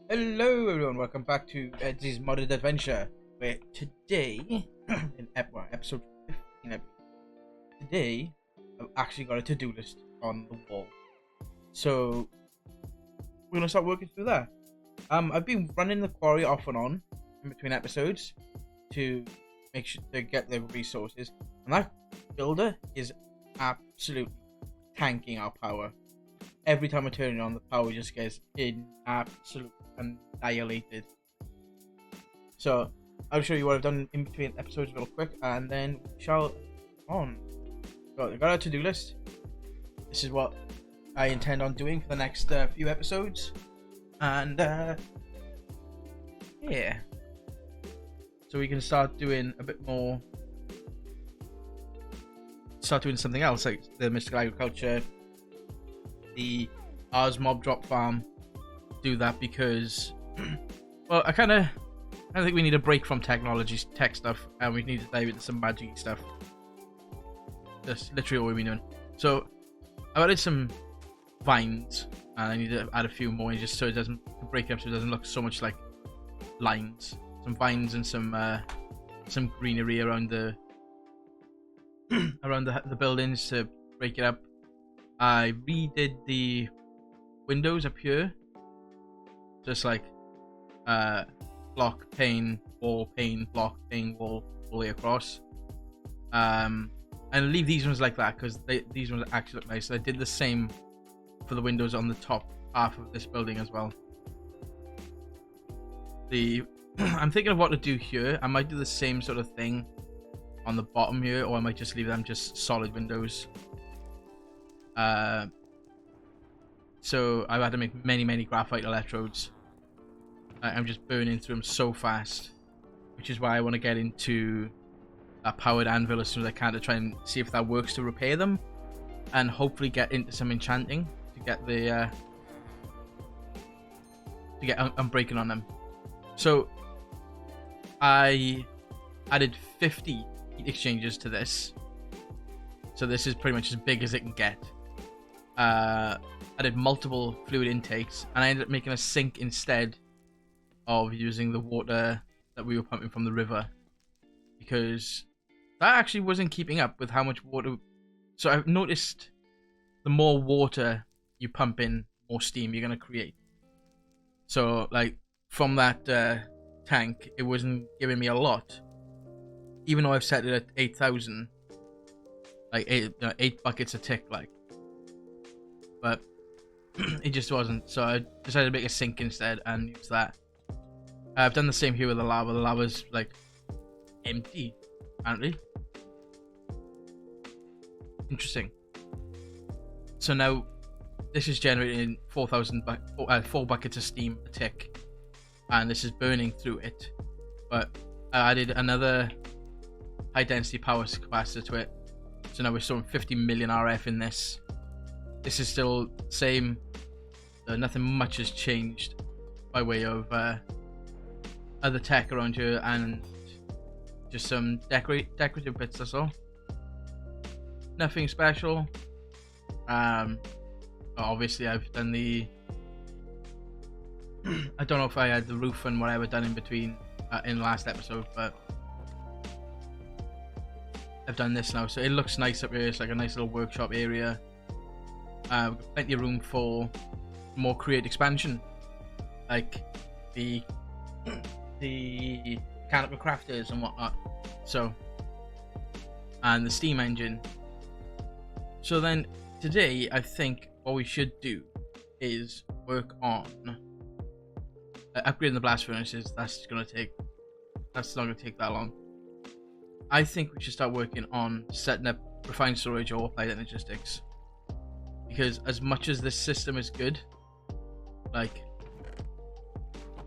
Hello everyone, welcome back to EDD's Modded Adventure, where today, in episode 15, I believe, today, I've actually got a to-do list on the wall. So, we're going to start working through that. I've been running the quarry off and on in between episodes to make sure to get the resources, and that builder is absolutely tanking our power. Every time I turn it on, the power just gets absolutely annihilated. So I'll show you what I've done in between episodes real quick, and then we shall on. So I got a to-do list. This is what I intend on doing for the next few episodes, and yeah. So we can start doing a bit more. Start doing something else like the mystical agriculture, the Ars mob drop farm. Do that because, well, I think we need a break from tech stuff, and we need to dive into some magic stuff. That's literally all we've been doing. So I've added some vines, and I need to add a few more, just so it doesn't break up, so it doesn't look so much like lines. Some vines and some greenery around the around the buildings to break it up. I redid the windows up here. Just like block, pane, wall, block, pane, wall, all the way across. And leave these ones like that because these ones actually look nice. I did the same for the windows on the top half of this building as well. I'm thinking of what to do here. I might do the same sort of thing on the bottom here, or I might just leave them just solid windows. So I've had to make many graphite electrodes. I'm just burning through them so fast, which is why I want to get into a powered anvil as soon as I can to try and see if that works to repair them, and hopefully get into some enchanting to get the unbreaking on them. So I added 50 heat exchangers to this, so this is pretty much as big as it can get. I did multiple fluid intakes, and I ended up making a sink instead of using the water that we were pumping from the river, because that actually wasn't keeping up with how much water. So I've noticed the more water you pump in, more steam you're going to create. So like from that tank, it wasn't giving me a lot, even though I've set it at 8,000, like 8 buckets a tick, like. But it just wasn't, so I decided to make a sink instead and use that. I've done the same here with the lava. The lava's like empty, apparently. Interesting. So now this is generating 4 buckets of steam a tick, and this is burning through it. But I added another high density power capacitor to it, so now we're storing 50 million RF in this. This is still the same. Nothing much has changed by way of other tech around here, and just some decorative bits, that's all. Nothing special. Obviously I've done the I don't know if I had the roof and whatever done in between in the last episode, but I've done this now, so it looks nice up here. It's like a nice little workshop area. We've got plenty of room for more creative expansion, like the mechanical crafters and whatnot. So, and the steam engine. So then today, I think what we should do is work on upgrading the blast furnaces. That's not gonna take that long. I think we should start working on setting up refined storage or applied logistics. Because as much as this system is good, like,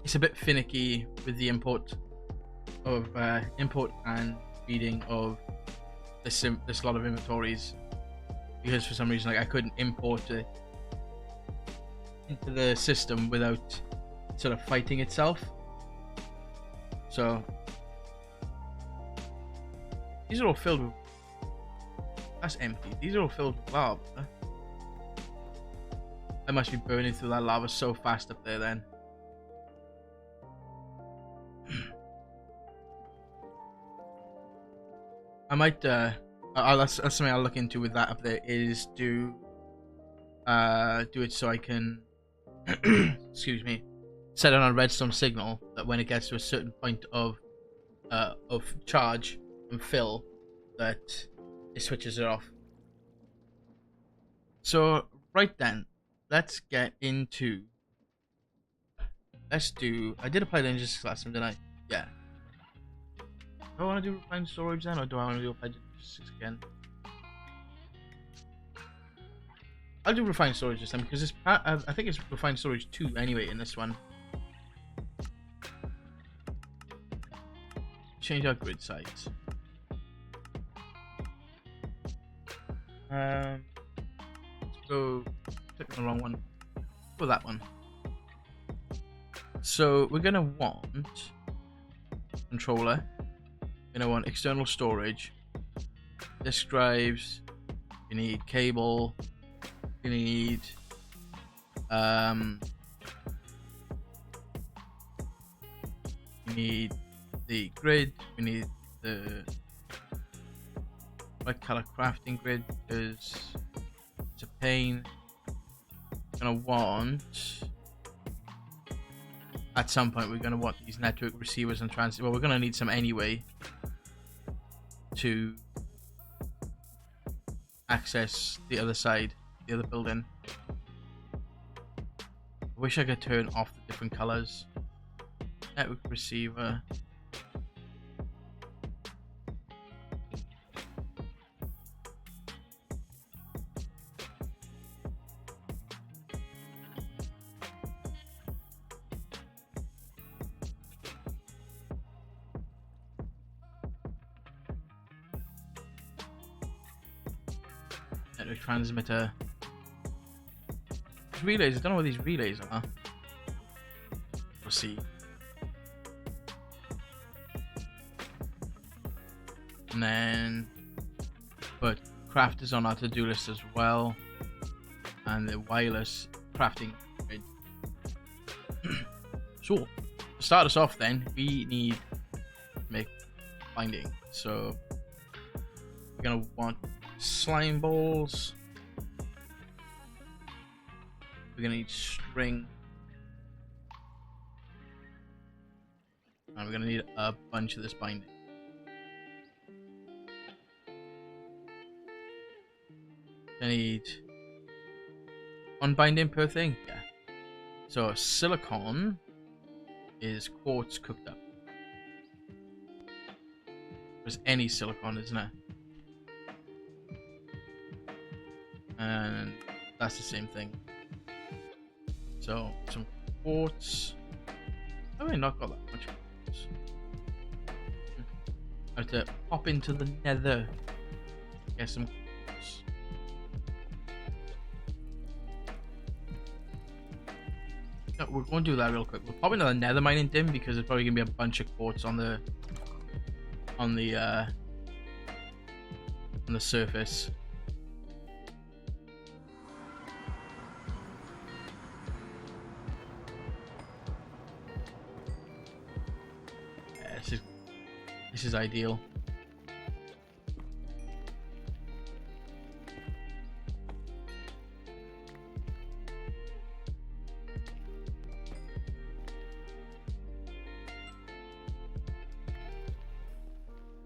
it's a bit finicky with the import and feeding of this lot of inventories, because for some reason, like, I couldn't import it into the system without sort of fighting itself. So these are all filled with. That's empty. These are all filled with lava. I must be burning through that lava so fast up there then. I might that's something I'll look into with that up there, is do it so I can excuse me, set it on a redstone signal that when it gets to a certain point of charge and fill, that it switches it off. So right then, let's get into, I did apply engines last time, didn't I? Yeah. Do I want to do refined storage then, or do I want to do applied engines again? I'll do refined storage this time because it's I think it's refined storage 2 anyway in this one. Change our grid size. Let's go. Click on the wrong one. Go that one. So we're gonna want controller. We're gonna want external storage, disk drives. We need cable. We need the grid. We need the white color crafting grid because it's a pain. Gonna want, at some point we're gonna want these network receivers and transit. Well, we're gonna need some anyway to access the other side, the other building. I wish I could turn off the different colors. Network receiver. Network transmitter. Relays, I don't know what these relays are. We'll see. And then put crafters on our to-do list as well. And the wireless crafting grid. So, to start us off then, we need to make binding. So, we're going to want slime balls. We're going to need string. And we're going to need a bunch of this binding. I need one binding per thing. Yeah. So silicon is quartz cooked up. There's any silicon, isn't it? And that's the same thing. So some quartz. Oh, I not got that much quartz. I have to pop into the nether. Get some quartz. No, we're going to do that real quick. We'll pop into the nether mining dim because there's probably gonna be a bunch of quartz on the surface. Yeah, this is ideal.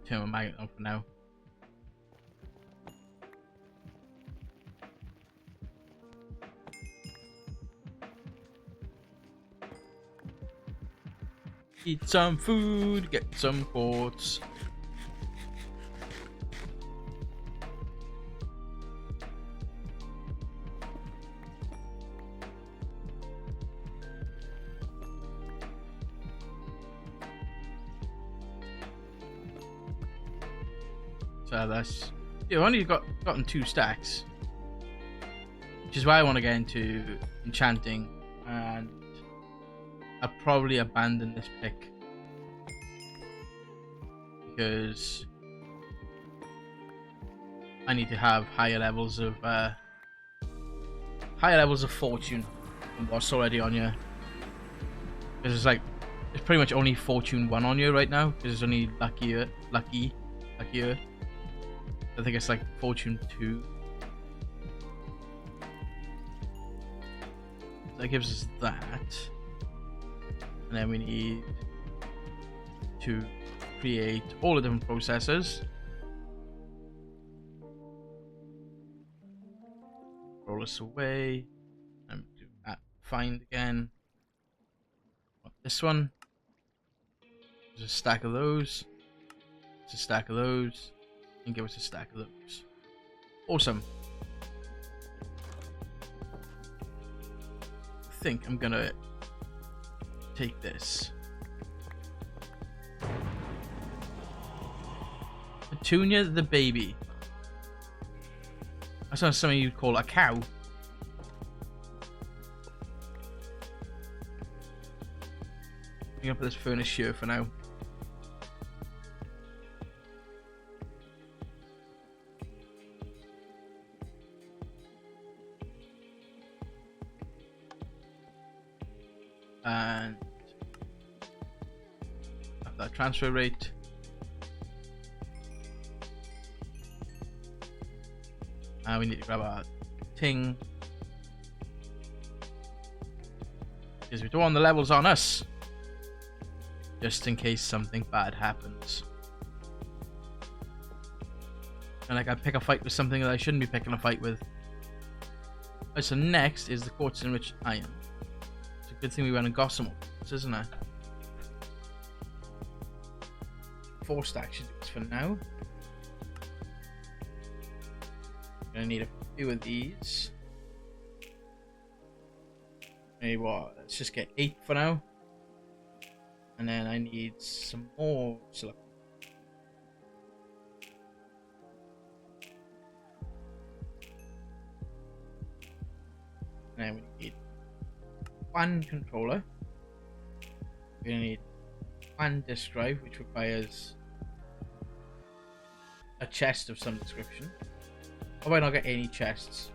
Turn my magnet on for now. Eat some food, get some quartz. So that's, I've only gotten 2 stacks, which is why I want to get into enchanting, and I'll probably abandon this pick because I need to have higher levels of fortune than what's already on you. Because it's pretty much only fortune 1 on you right now because it's only luckier. I think it's like Fortune 2. That gives us that. And then we need to create all the different processors. Roll this away. And do that. Find again. This one. There's a stack of those. It's a stack of those. And give us a stack of those. Awesome. I think I'm gonna take this. Petunia the baby. That sounds something you'd call a cow. I'm gonna put this furnace here for now. And up that transfer rate. We need to grab our ting, because we don't want the levels on us, just in case something bad happens. And like I pick a fight with something that I shouldn't be picking a fight with. Right, so next is the quartz enriched iron. It's a good thing we went and got some more, isn't it? 4 stacks should do this for now. Gonna need a few of these. Maybe what? Let's just get 8 for now. And then I need some more silicon. And then we need 1 controller. We're gonna need 1 disk drive, which requires a chest of some description. I might not get any chests.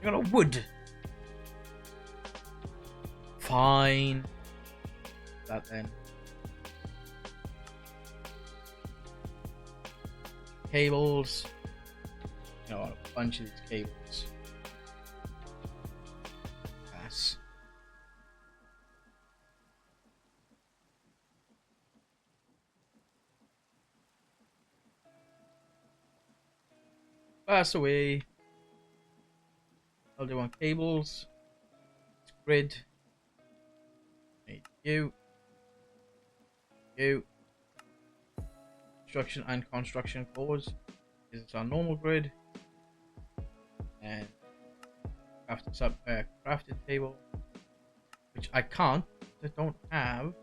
I got a wood. Fine. That then. Cables. You know, a bunch of these cables. Yes. Pass away. I'll do on cables. It's grid. Need you. You. Construction and construction cores. This is our normal grid. And crafted table. Which I can't. I don't have.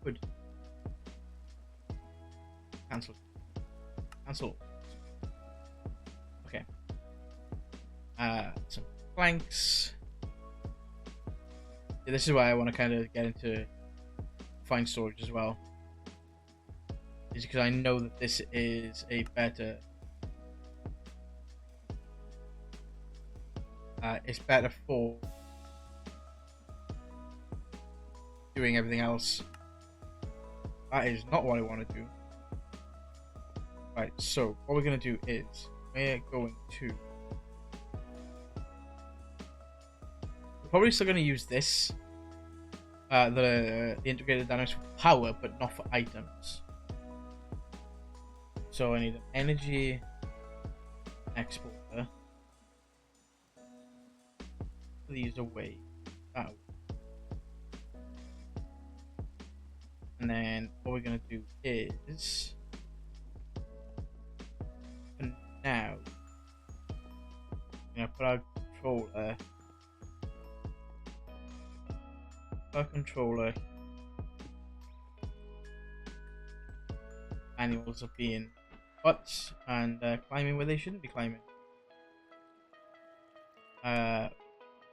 Good. Cancel. Cancel. Okay. Some planks. Yeah, this is why I want to kind of get into fine storage as well. Is because I know that this is a better. It's better for doing everything else. That is not what I want to do. Right, so what we're going to do is we're going to. We're probably still going to use this, the integrated dynamics for power, but not for items. So I need an energy exporter. Put these away. That way. And then what we're going to do is. Now, I'm going to put our controller. Animals are being put and climbing where they shouldn't be climbing.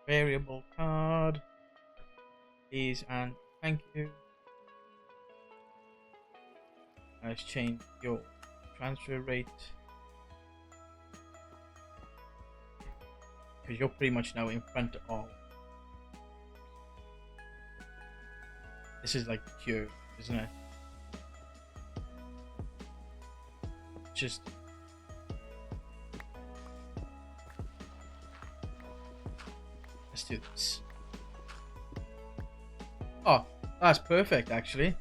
Variable card. Please and thank you. Let's change your transfer rate. Because you're pretty much now in front of This is like pure, isn't it? Just let's do this. Oh, that's perfect actually.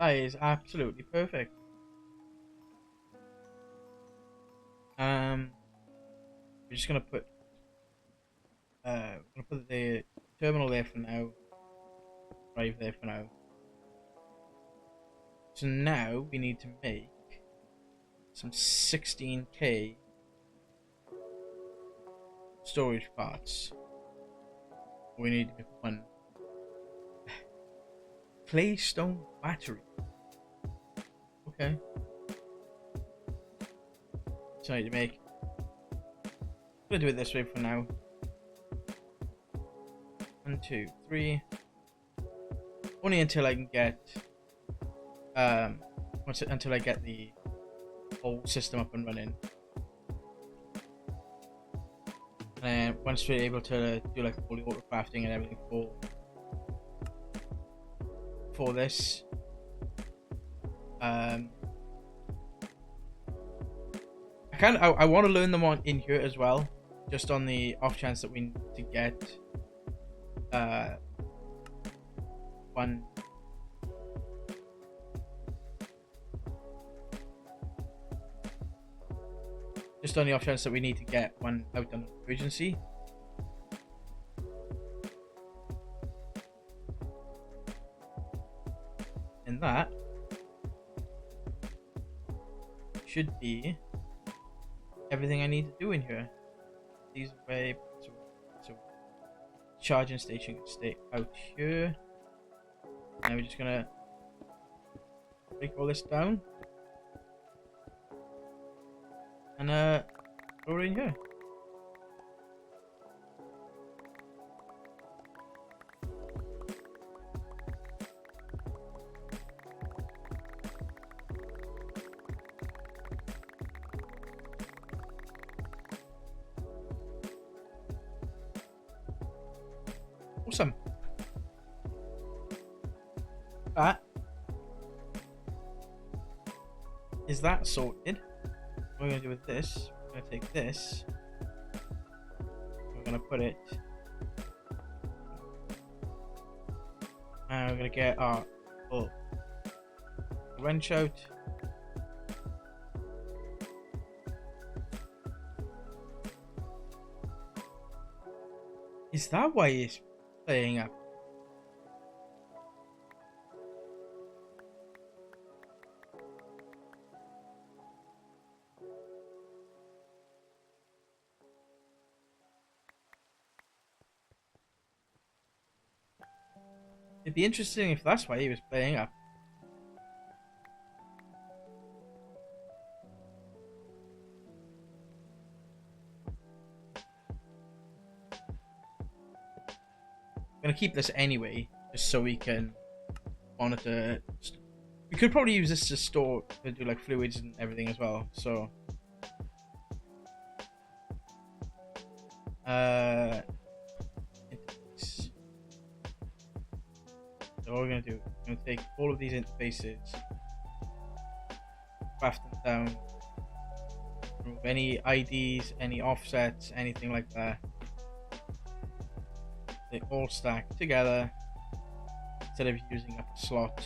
That is absolutely perfect. We're just gonna put the terminal there for now. Drive there for now. So now we need to make some 16K storage parts. We need to make one claystone battery. Okay. So I need to make. I'm gonna do it this way for now. 1, 2, 3. Only until I can get until I get the whole system up and running. And once we're able to do like all the auto crafting and everything for this, I want to learn them on in here as well, just on the off chance that we need to get one. Just on the off chance that we need to get one out on emergency. And that should be everything I need to do in here. These way, so charging station can stay out here. And we're just gonna break all this down. And throw it in here. Awesome. That is that sorted. What we're going to do with this, we're going to take this, we're going to put it, and we're going to get our little wrench out. Is that why it's playing up? It'd be interesting if that's why he was playing up. I'm gonna keep this anyway, just so we can monitor. We could probably use this to store, to do like fluids and everything as well. So, so what we're gonna do, we're gonna take all of these interfaces, craft them down, remove any IDs, any offsets, anything like that. They all stack together instead of using up a slot.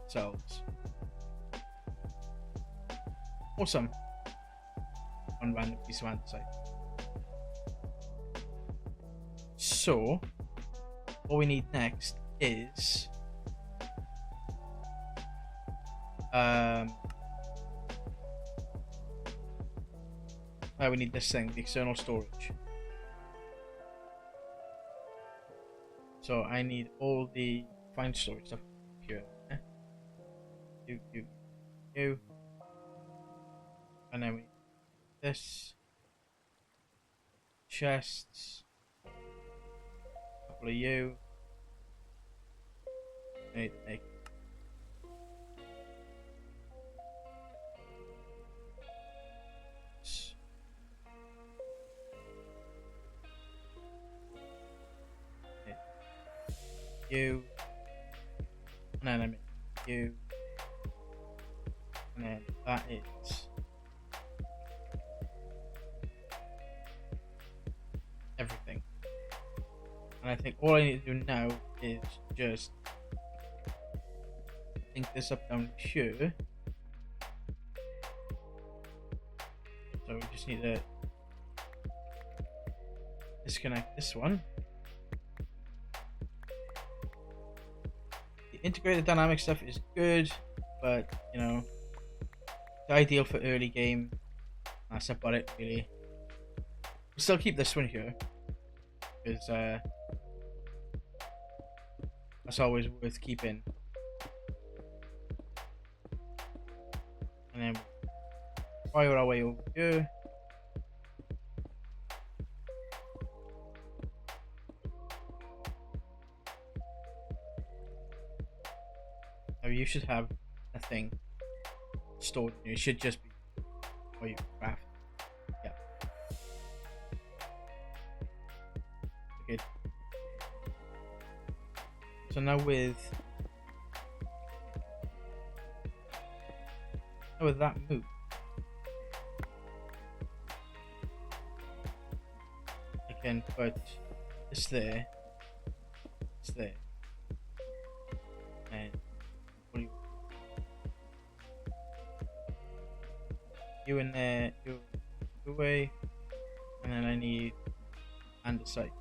Cells. Awesome. One random piece of andesite. So, what we need next is we need this thing, the external storage. So I need all the fine storage stuff here. You. And then we need this. Chests. A couple of you. need to make you, and then I make you, and then that is everything. And I think all I need to do now is just link this up down here. So we just need to disconnect this one. The integrated dynamic stuff is good, but you know, it's ideal for early game. That's about it really. We'll still keep this one here because that's always worth keeping. And then fire our way over here. Now you should have a thing stored. It should just be where you craft. Yeah. Good. So now with that move, I can put this there, and you in there, you away, and then I need andesite.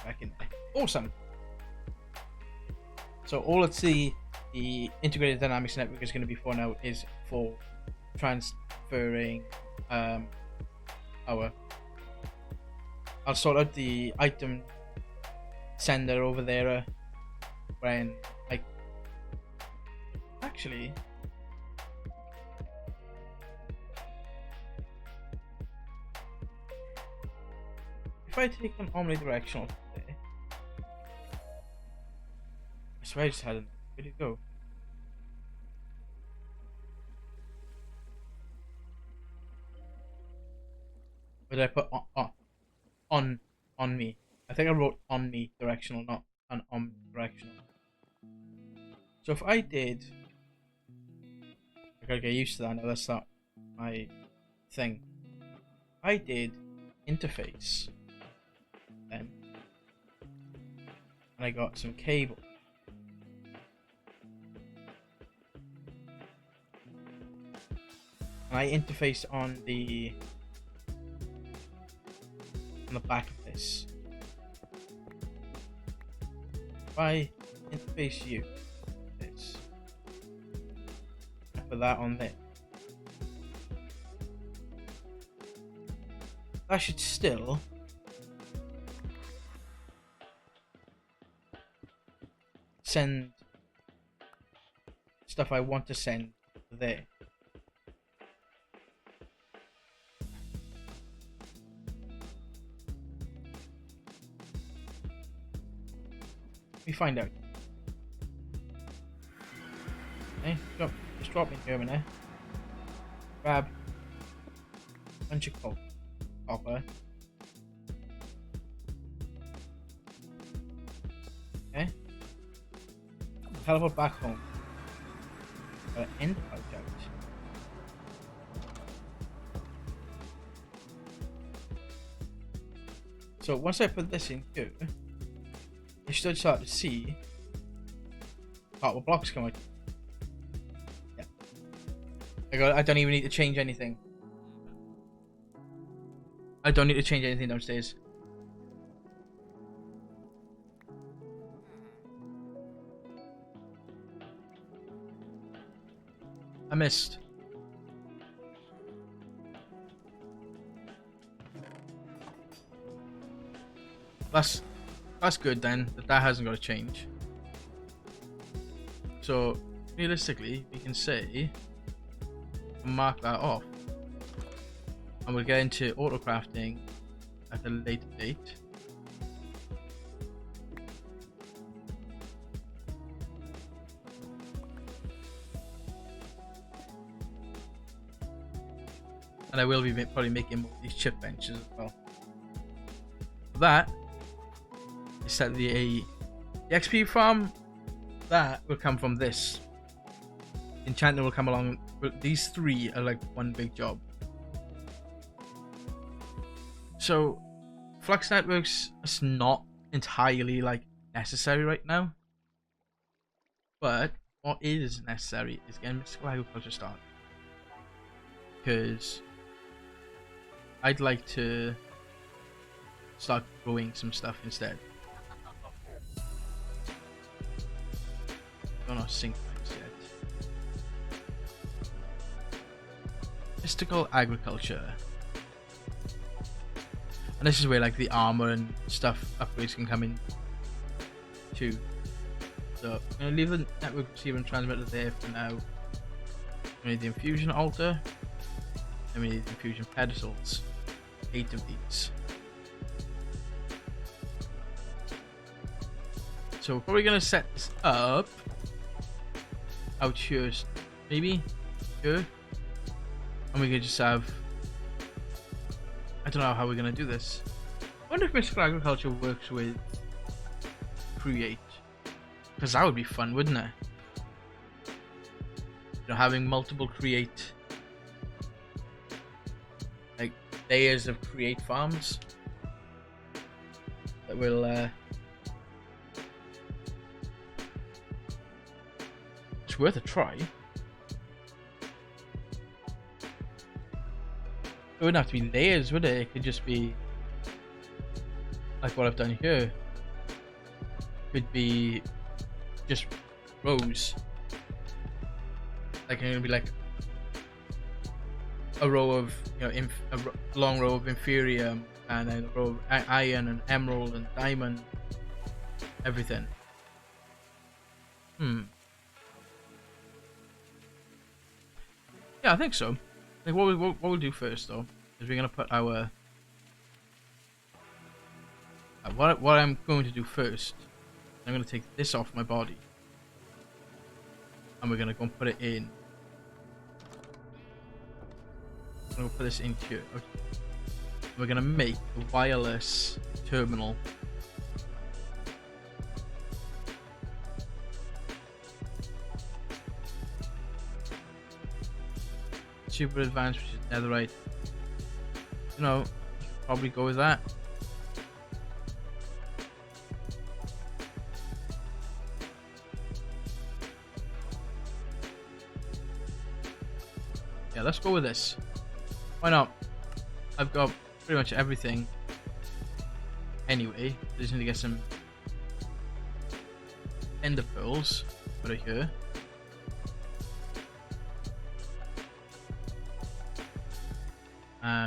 Back in there. Awesome. So all of the integrated dynamics network is going to be for now is for transferring our. I'll sort out the item sender over there when I actually. If I take an omnidirectional today, I swear I just had it. Where'd it go? Where did I put on me? I think I wrote on me directional, not an omnidirectional. So if I did, I gotta get used to that now. That's not my thing. I did interface. Then and I got some cable. And I interfaced on the back of this. If I interface you, this, I put that on there. That should still send stuff I want to send there. Let me find out. Okay, just drop me here a minute. Grab a bunch of copper. Okay. Teleport back home. End out. So once I put this in here, you should start to see cardboard blocks come out. Yeah. I don't even need to change anything. I don't need to change anything downstairs. I missed. That's good then, that hasn't got to change. So realistically, we can say mark that off, and we'll get into auto crafting at a later date. And I will be probably making more of these chip benches as well. That is set the XP farm. That will come from this. Enchantment will come along. These three are like one big job. So Flux Networks is not entirely like necessary right now. But what is necessary is getting mystical agriculture started. Because I'd like to start growing some stuff instead. Don't know synchronize yet. Mystical agriculture. And this is where like the armor and stuff upgrades can come in too. So I'm gonna leave the network receiver and transmitter there for now. We need the infusion altar. And we need the infusion pedestals. 8 of these. So we're probably gonna set this up out here, maybe here, and we could just have. I don't know how we're gonna do this. I wonder if mystical agriculture works with create, because that would be fun, wouldn't it? You know, having multiple create, like layers of create farms that will. It's worth a try. It wouldn't have to be layers, would it? It could just be like what I've done here. Could be just rows. Like it's gonna be like a row of, you know, a long row of inferium, and then a row of iron and emerald and diamond, everything. Yeah, I think so. Like what we'll do first though is we're gonna put our what I'm going to do first. I'm gonna take this off my body, and we're gonna go and put it in. I'm gonna put this in here. Okay. We're gonna make a wireless terminal. Super advanced, which is netherite. You know, probably go with that. Yeah, let's go with this. Why not? I've got pretty much everything. Anyway, I just need to get some ender pearls. Put it here.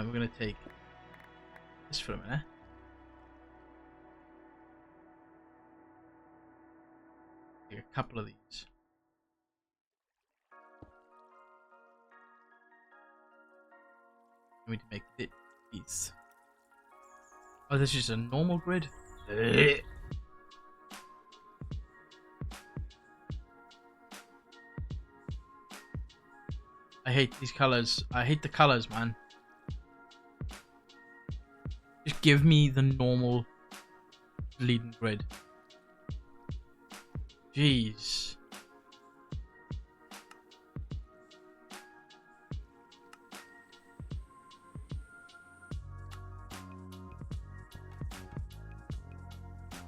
We're gonna take this for a minute. Take a couple of these. I need to make these. Oh, this is just a normal grid. I hate these colors. I hate the colors, man. Just give me the normal leading grid. Jeez.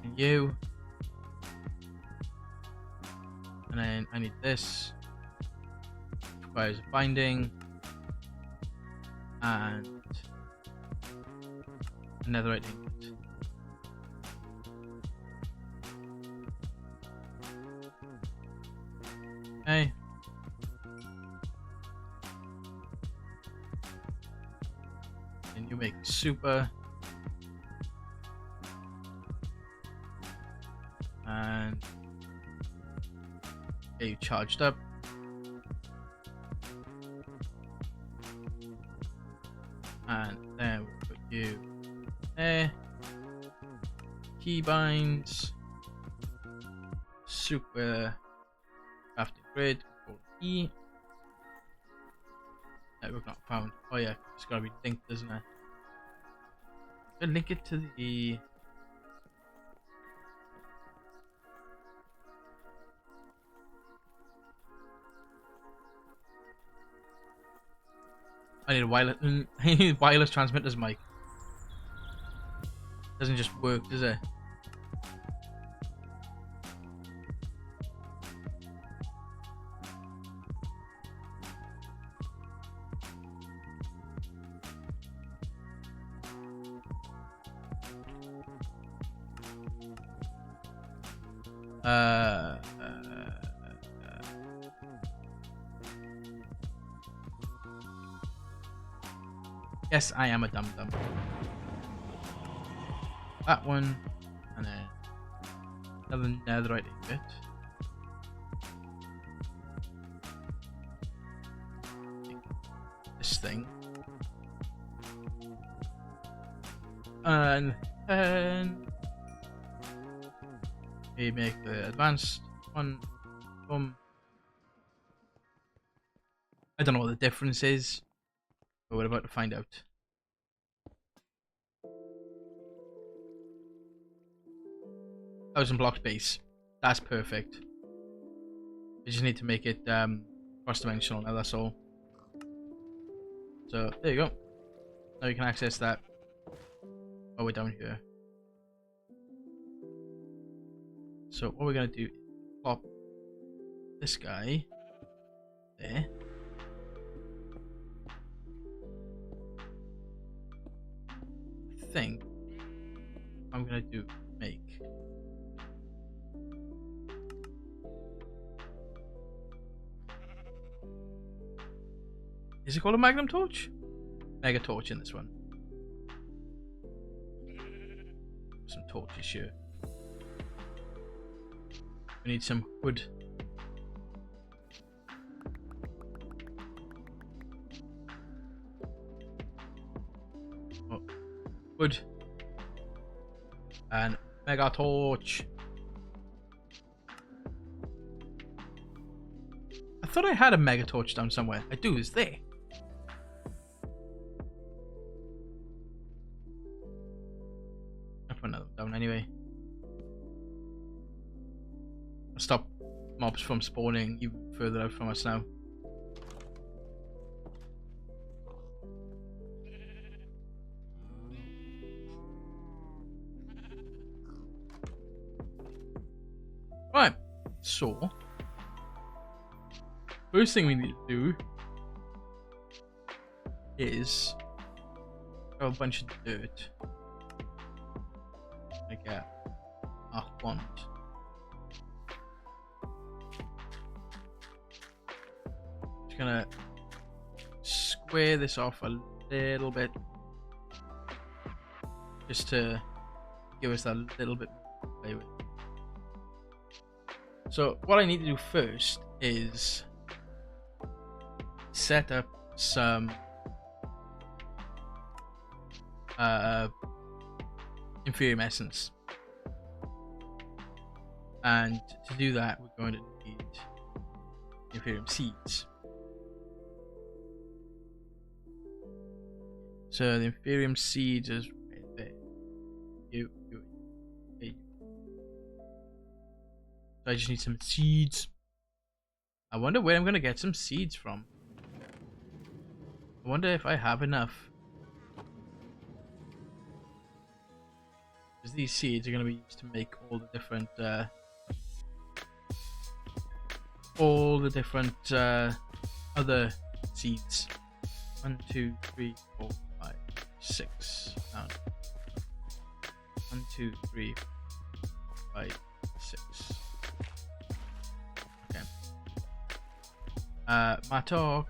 And you. And then I need this. Requires a binding. And netherite ingot. Okay. And you make super. And get you charged up. And then we'll put you there. Keybinds. Super crafting grid. Control E. Network not found. Oh yeah, it's gotta be linked, isn't it? I'll link it to the... I need a wireless... I need wireless transmitters, Mike. Doesn't just work, does it? Yes, I am a dum-dum. That one, and then another netherite ingot. This thing. And then we make the advanced one. I don't know what the difference is, but we're about to find out. Thousand blocks base. That's perfect. We just need to make it cross-dimensional now, that's all. So there you go. Now you can access that while we're down here. So what we're gonna do is plop this guy there. I think I'm gonna do make. Is it called a magnum torch? Mega torch in this one. Some torches here. We need some wood. Oh, wood. And mega torch. I thought I had a mega torch down somewhere. I do, it's there. I'll put another down anyway. I'll stop mobs from spawning even further out from us now. Right, so first thing we need to do is grab a bunch of dirt. Like a wand. Just gonna square this off a little bit, just to give us that little bit more to play with. So what I need to do first is set up some Inferium essence, and to do that we're going to need Inferium seeds. So the Inferium seeds is right there. You. So I just need some seeds. I wonder where I'm going to get some seeds from. I wonder if I have enough. Because these seeds are going to be used to make all the different other seeds. 1, 2, 3, 4, 5, 6. Down. 1, 2, 3, 5, 6. Okay. My talk.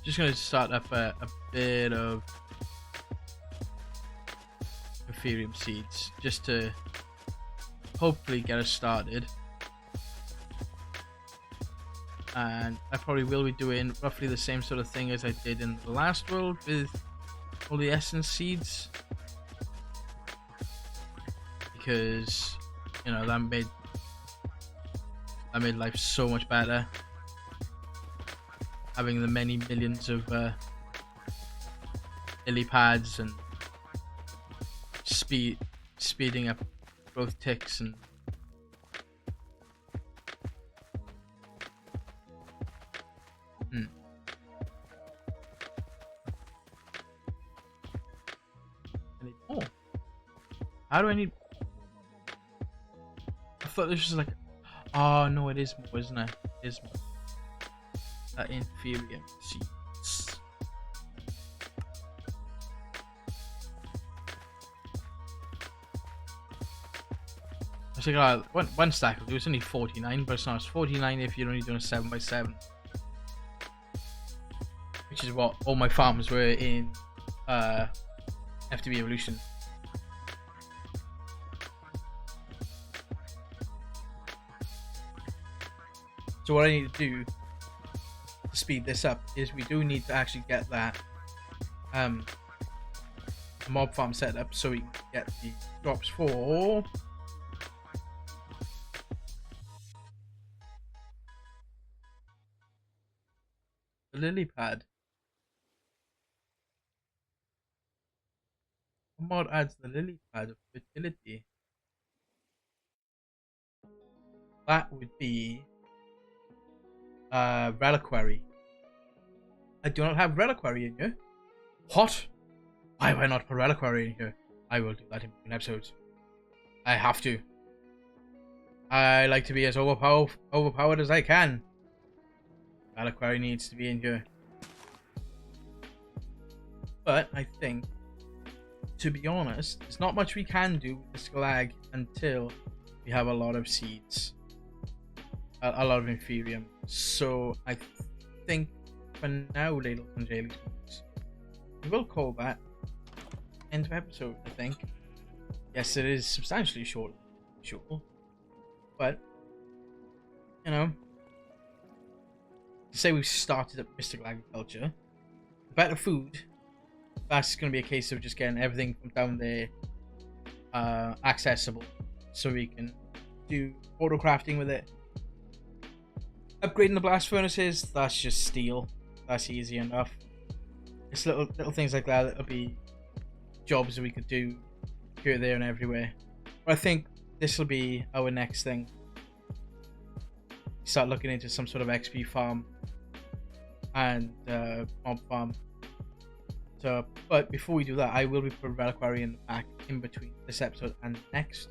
Just going to start up a bit of Inferium seeds just to hopefully get us started. And I probably will be doing roughly the same sort of thing as I did in the last world with all the essence seeds, because you know, that made life so much better. Having the many millions of lily pads and speeding up growth ticks and oh, how do I need? I thought this was like, oh no, it is more, isn't it? It is more. Inferior seeds. I was like, one stack will do. It's only 49, but it's not. It's 49 if you're only doing a 7x7, which is what all my farms were in FTB Evolution. So what I need to do to speed this up is we do need to actually get that mob farm set up so we can get the drops for the lily pad. What mod adds the lily pad of fertility? That would be reliquary. I do not have reliquary in here. What? Why have I not put reliquary in here? I will do that in between episodes. I have to. I like to be as overpowered as I can. Reliquary needs to be in here. But I think, to be honest, there's not much we can do with the Scalag until we have a lot of seeds. A lot of Inferium. So I think for now, ladies and gentlemen, we will call that end of episode, I think. Yes, it is substantially short, sure. But, you know, to say we've started up mystical agriculture, better food, that's going to be a case of just getting everything from down there accessible so we can do auto crafting with it. Upgrading the blast furnaces, that's just steel. That's easy enough. It's little things like that that'll be jobs that we could do here, there, and everywhere. But I think this will be our next thing. Start looking into some sort of XP farm and mob farm. So, but before we do that, I will be putting reliquary in the pack in between this episode and next,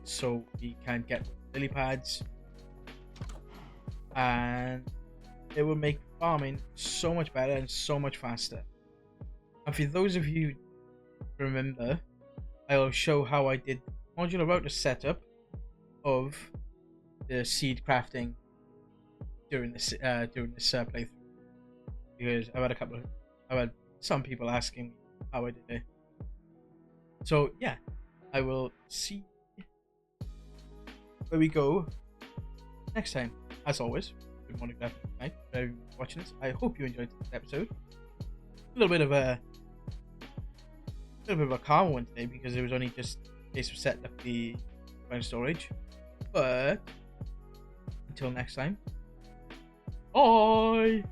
so we can get lily pads, and it will make farming so much better and so much faster. And for those of you who remember, I will show how I did modular router setup of the seed crafting during this playthrough, because I've had some people asking me how I did it. So yeah, I will see where we go next time. As always, good morning, good afternoon, good night, wherever you're watching this. I hope you enjoyed this episode. A little bit of a calm one today because it was only just a case of setting up the ground storage. But until next time, bye.